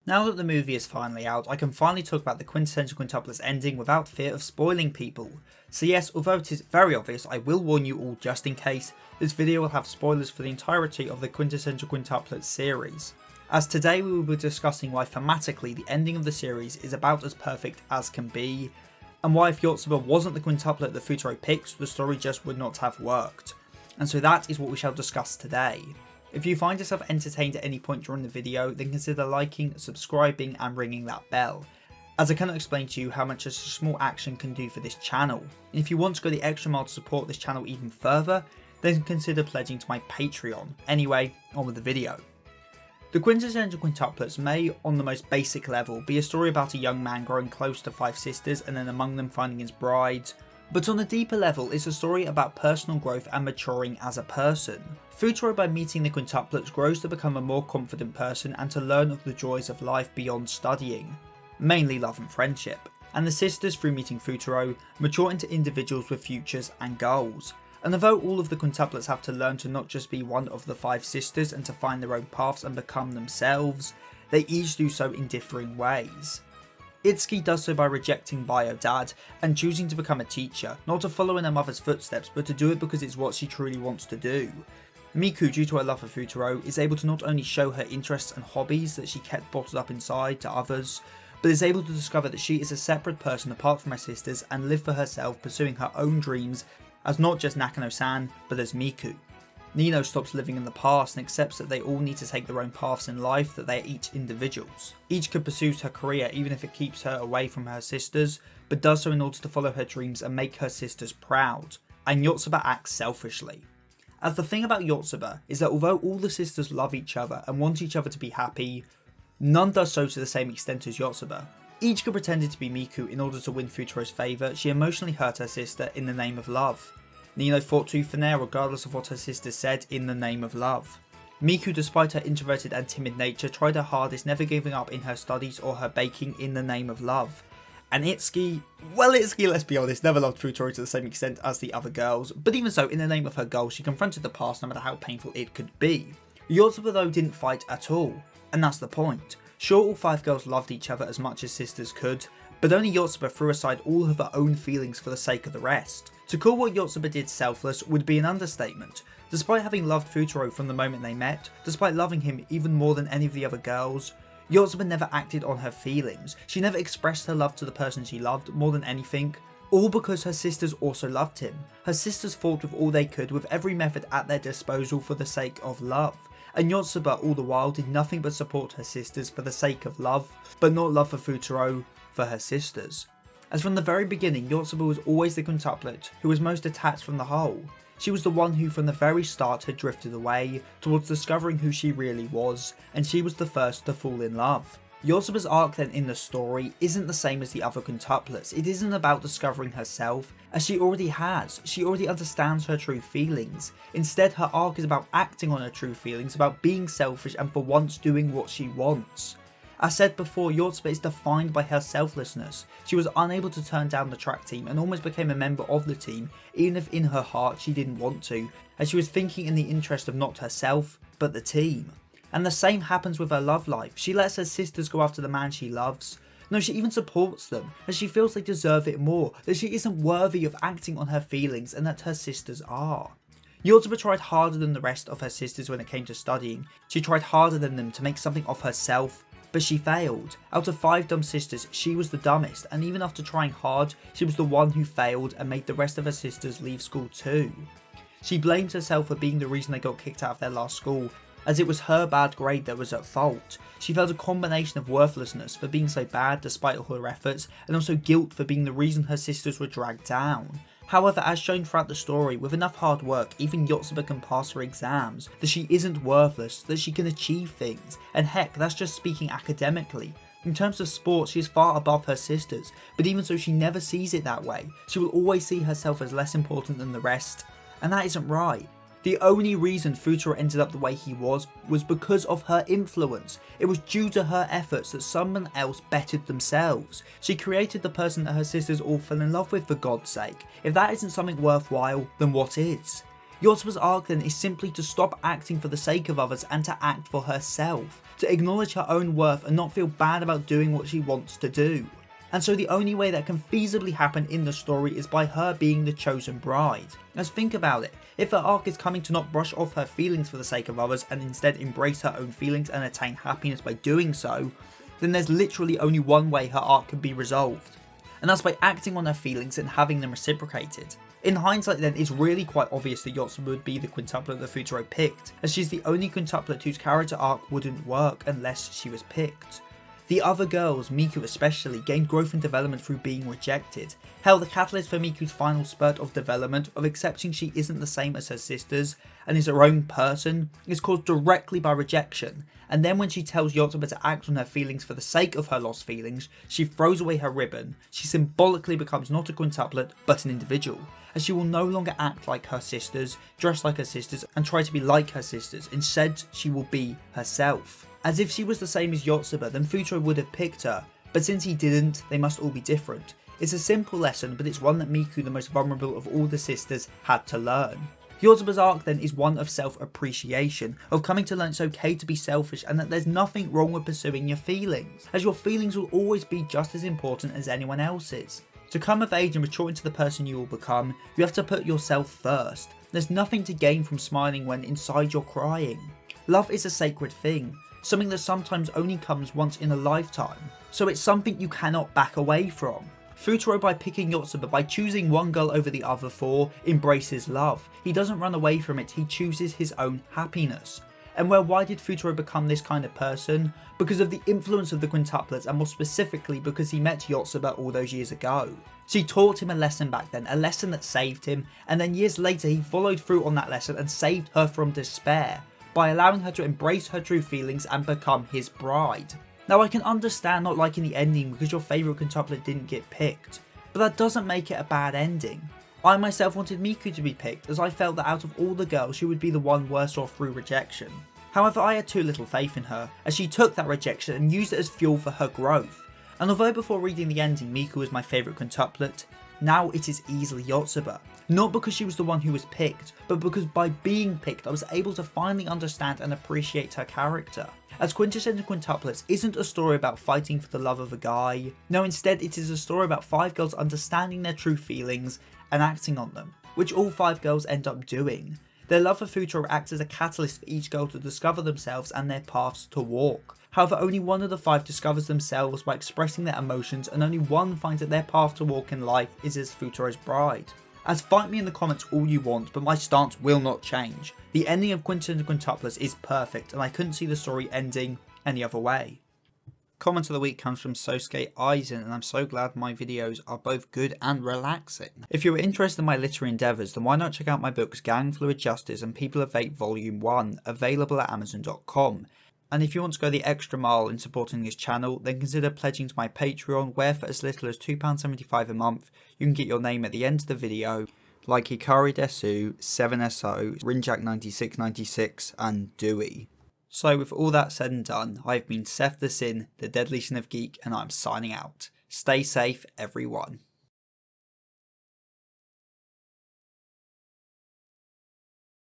Now that the movie is finally out, I can finally talk about the Quintessential Quintuplets ending without fear of spoiling people. So yes, although it is very obvious, I will warn you all just in case, this video will have spoilers for the entirety of the Quintessential Quintuplets series. As today we will be discussing why thematically the ending of the series is about as perfect as can be, and why if Yotsuba wasn't the quintuplet that Futaro picks, the story just would not have worked. And so that is what we shall discuss today. If you find yourself entertained at any point during the video, then consider liking, subscribing and ringing that bell, as I cannot explain to you how much just a small action can do for this channel. And if you want to go the extra mile to support this channel even further, then consider pledging to my Patreon. Anyway, on with the video. The Quintessential Quintuplets may, on the most basic level, be a story about a young man growing close to 5 sisters and then among them finding his bride, but on a deeper level it's a story about personal growth and maturing as a person. Futaro, by meeting the quintuplets, grows to become a more confident person and to learn of the joys of life beyond studying, mainly love and friendship. And the sisters, through meeting Futaro, mature into individuals with futures and goals. And although all of the quintuplets have to learn to not just be one of the 5 sisters and to find their own paths and become themselves, they each do so in differing ways. Itsuki does so by rejecting Bio Dad and choosing to become a teacher, not to follow in her mother's footsteps but to do it because it's what she truly wants to do. Miku, due to her love for Futaro, is able to not only show her interests and hobbies that she kept bottled up inside to others, but is able to discover that she is a separate person apart from her sisters and live for herself, pursuing her own dreams as not just Nakano-san, but as Miku. Nino stops living in the past and accepts that they all need to take their own paths in life, that they are each individuals. Each could pursue her career even if it keeps her away from her sisters, but does so in order to follow her dreams and make her sisters proud. And Yotsuba acts selfishly. As the thing about Yotsuba is that although all the sisters love each other and want each other to be happy, none does so to the same extent as Yotsuba. Each could pretend to be Miku in order to win Futaro's favour. She emotionally hurt her sister in the name of love. Nino fought tooth and nail regardless of what her sisters said in the name of love. Miku, despite her introverted and timid nature, tried her hardest, never giving up in her studies or her baking in the name of love. And Itsuki, let's be honest, never loved Futaro to the same extent as the other girls, but even so, in the name of her goal, she confronted the past no matter how painful it could be. Yotsuba though didn't fight at all, and that's the point. Sure, all 5 girls loved each other as much as sisters could, but only Yotsuba threw aside all of her own feelings for the sake of the rest. To call what Yotsuba did selfless would be an understatement. Despite having loved Futaro from the moment they met, despite loving him even more than any of the other girls, Yotsuba never acted on her feelings. She never expressed her love to the person she loved more than anything, all because her sisters also loved him. Her sisters fought with all they could, with every method at their disposal for the sake of love. And Yotsuba all the while did nothing but support her sisters for the sake of love, but not love for Futaro, for her sisters. As from the very beginning, Yotsuba was always the quintuplet who was most attached from the whole. She was the one who from the very start had drifted away towards discovering who she really was, and she was the first to fall in love. Yotsuba's arc then in the story isn't the same as the other quintuplets. It isn't about discovering herself, as she already has. She already understands her true feelings. Instead, her arc is about acting on her true feelings, about being selfish and for once doing what she wants. As said before, Yotsuba is defined by her selflessness. She was unable to turn down the track team and almost became a member of the team, even if in her heart she didn't want to, as she was thinking in the interest of not herself, but the team. And the same happens with her love life. She lets her sisters go after the man she loves. No, she even supports them, as she feels they deserve it more, that she isn't worthy of acting on her feelings and that her sisters are. Yotsuba tried harder than the rest of her sisters when it came to studying. She tried harder than them to make something of herself, but she failed. Out of 5 dumb sisters, she was the dumbest, and even after trying hard, she was the one who failed and made the rest of her sisters leave school too. She blamed herself for being the reason they got kicked out of their last school, as it was her bad grade that was at fault. She felt a combination of worthlessness for being so bad despite all her efforts, and also guilt for being the reason her sisters were dragged down. However, as shown throughout the story, with enough hard work, even Yotsuba can pass her exams, that she isn't worthless, that she can achieve things, and heck, that's just speaking academically. In terms of sports, she is far above her sisters, but even so she never sees it that way. She will always see herself as less important than the rest, and that isn't right. The only reason Futaro ended up the way he was because of her influence. It was due to her efforts that someone else bettered themselves. She created the person that her sisters all fell in love with, for God's sake. If that isn't something worthwhile, then what is? Yotsuba's arc then is simply to stop acting for the sake of others and to act for herself, to acknowledge her own worth and not feel bad about doing what she wants to do. And so the only way that can feasibly happen in the story is by her being the chosen bride. Let's think about it. If her arc is coming to not brush off her feelings for the sake of others and instead embrace her own feelings and attain happiness by doing so, then there's literally only one way her arc can be resolved. And that's by acting on her feelings and having them reciprocated. In hindsight then, it's really quite obvious that Yotsuba would be the quintuplet that Futaro picked, as she's the only quintuplet whose character arc wouldn't work unless she was picked. The other girls, Miku especially, gained growth and development through being rejected. Hell, the catalyst for Miku's final spurt of development, of accepting she isn't the same as her sisters and is her own person, is caused directly by rejection. And then when she tells Yotsuba to act on her feelings for the sake of her lost feelings, she throws away her ribbon. She symbolically becomes not a quintuplet, but an individual, as she will no longer act like her sisters, dress like her sisters, and try to be like her sisters. Instead, she will be herself. As if she was the same as Yotsuba, then Futaro would have picked her, but since he didn't, they must all be different. It's a simple lesson, but it's one that Miku, the most vulnerable of all the sisters, had to learn. Yotsuba's arc then is one of self-appreciation, of coming to learn it's okay to be selfish and that there's nothing wrong with pursuing your feelings, as your feelings will always be just as important as anyone else's. To come of age and mature into the person you will become, you have to put yourself first. There's nothing to gain from smiling when inside you're crying. Love is a sacred thing, something that sometimes only comes once in a lifetime, so it's something you cannot back away from. Futaro, by picking Yotsuba, by choosing one girl over the other four, embraces love. He doesn't run away from it, he chooses his own happiness. And well, why did Futaro become this kind of person? Because of the influence of the quintuplets, and more specifically because he met Yotsuba all those years ago. She taught him a lesson back then, a lesson that saved him, and then years later he followed through on that lesson and saved her from despair, by allowing her to embrace her true feelings and become his bride. Now I can understand not liking the ending because your favourite quintuplet didn't get picked, but that doesn't make it a bad ending. I myself wanted Miku to be picked, as I felt that out of all the girls she would be the one worse off through rejection. However, I had too little faith in her, as she took that rejection and used it as fuel for her growth. And although before reading the ending Miku was my favourite quintuplet, now it is easily Yotsuba. Not because she was the one who was picked, but because by being picked I was able to finally understand and appreciate her character. As Quintessential Quintuplets isn't a story about fighting for the love of a guy, no, instead it is a story about 5 girls understanding their true feelings and acting on them, which all 5 girls end up doing. Their love for Futaro acts as a catalyst for each girl to discover themselves and their paths to walk. However, only one of the 5 discovers themselves by expressing their emotions, and only one finds that their path to walk in life is as Futaro's bride. As fight me in the comments all you want, but my stance will not change. The ending of Quintessential Quintuplets is perfect, and I couldn't see the story ending any other way. Comment of the week comes from Sosuke Aizen, and I'm so glad my videos are both good and relaxing. If you're interested in my literary endeavours, then why not check out my books Gang Fluid Justice and People of Fate Volume 1, available at Amazon.com. And if you want to go the extra mile in supporting this channel, then consider pledging to my Patreon, where for as little as £2.75 a month, you can get your name at the end of the video, like Hikari Desu, 7SO, Rinjack9696, and Dewey. So with all that said and done, I've been Seth the Sin, the Deadly Sin of Geek, and I'm signing out. Stay safe, everyone.